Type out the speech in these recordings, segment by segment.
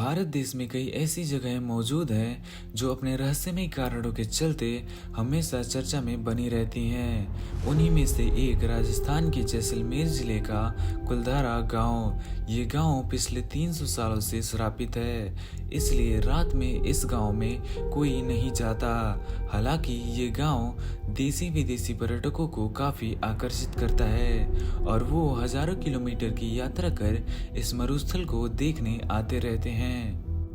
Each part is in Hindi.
भारत देश में कई ऐसी जगहें मौजूद हैं जो अपने रहस्यमय कारणों के चलते हमेशा चर्चा में बनी रहती हैं। उन्हीं में से एक राजस्थान के जैसलमेर जिले का कुलधारा गांव। ये गांव पिछले 300 सालों से श्रापित है, इसलिए रात में इस गांव में कोई नहीं जाता। हालांकि ये गांव देसी विदेशी पर्यटकों को काफी आकर्षित करता है और वो हजारों किलोमीटर की यात्रा कर इस मरुस्थल को देखने आते रहते हैं।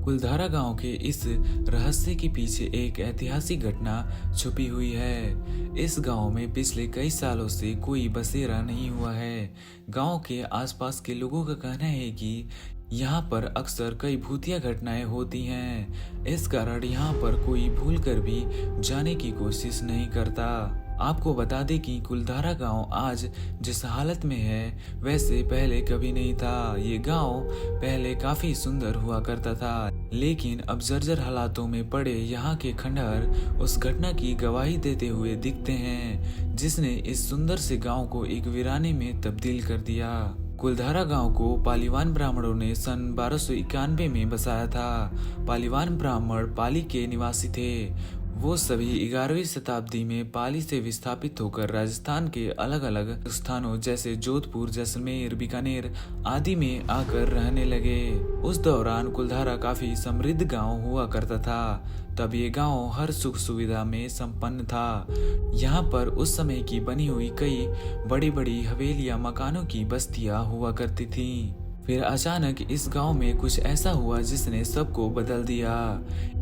कुलधारा गांव के इस रहस्य के पीछे एक ऐतिहासिक घटना छुपी हुई है। इस गांव में पिछले कई सालों से कोई बसेरा नहीं हुआ है। गांव के आसपास के लोगों का कहना है कि यहाँ पर अक्सर कई भूतिया घटनाएं होती हैं। इस कारण यहाँ पर कोई भूलकर भी जाने की कोशिश नहीं करता। आपको बता दें कि कुलधारा गांव आज जिस हालत में है वैसे पहले कभी नहीं था। ये गांव पहले काफी सुंदर हुआ करता था, लेकिन अब जर्जर हालातों में पड़े यहाँ के खंडहर उस घटना की गवाही देते हुए दिखते हैं, जिसने इस सुंदर से गांव को एक वीराने में तब्दील कर दिया। कुलधारा गांव को पालीवान ब्राह्मणों ने सन 1291 में बसाया था। पालीवान ब्राह्मण पाली के निवासी थे। वो सभी 11वीं शताब्दी में पाली से विस्थापित होकर राजस्थान के अलग अलग स्थानों जैसे जोधपुर, जैसलमेर, बीकानेर आदि में आकर रहने लगे। उस दौरान कुलधारा काफी समृद्ध गांव हुआ करता था। तब ये गांव हर सुख सुविधा में संपन्न था। यहाँ पर उस समय की बनी हुई कई बड़ी बड़ी हवेलियां, मकानों की बस्तियां हुआ करती थीं। फिर अचानक इस गांव में कुछ ऐसा हुआ जिसने सबको बदल दिया।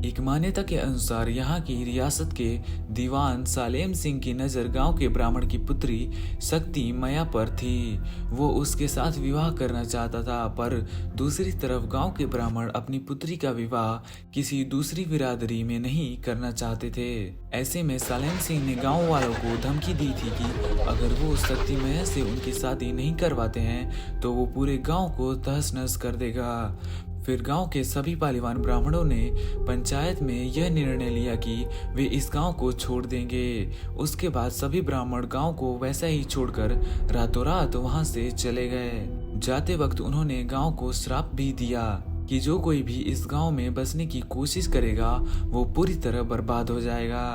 एक मान्यता के अनुसार यहाँ की रियासत के दीवान सालेम सिंह की नजर गांव के ब्राह्मण की पुत्री शक्ति मैया पर थी। वो उसके साथ विवाह करना चाहता था, पर दूसरी तरफ गांव के ब्राह्मण अपनी पुत्री का विवाह किसी दूसरी बिरादरी में नहीं करना चाहते थे। ऐसे में सालेम सिंह ने गाँव वालों को धमकी दी थी कि अगर वो शक्ति मैया से उनकी शादी नहीं करवाते हैं तो वो पूरे गाँव को तहस नहस कर देगा। फिर गांव के सभी पालीवान ब्राह्मणों ने पंचायत में यह निर्णय लिया कि वे इस गांव को छोड़ देंगे। उसके बाद सभी ब्राह्मण गांव को वैसा ही छोड़कर रातों रात वहां से चले गए। जाते वक्त उन्होंने गांव को श्राप भी दिया कि जो कोई भी इस गांव में बसने की कोशिश करेगा वो पूरी तरह बर्बाद हो जाएगा।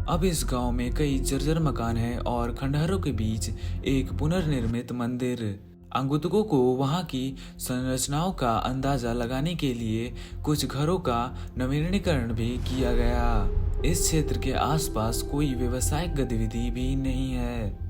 अब इस गांव में कई जर्जर मकान हैं और खंडहरों के बीच एक पुनर्निर्मित मंदिर। आगंतुकों को वहां की संरचनाओं का अंदाजा लगाने के लिए कुछ घरों का नवीनीकरण भी किया गया। इस क्षेत्र के आसपास कोई व्यावसायिक गतिविधि भी नहीं है।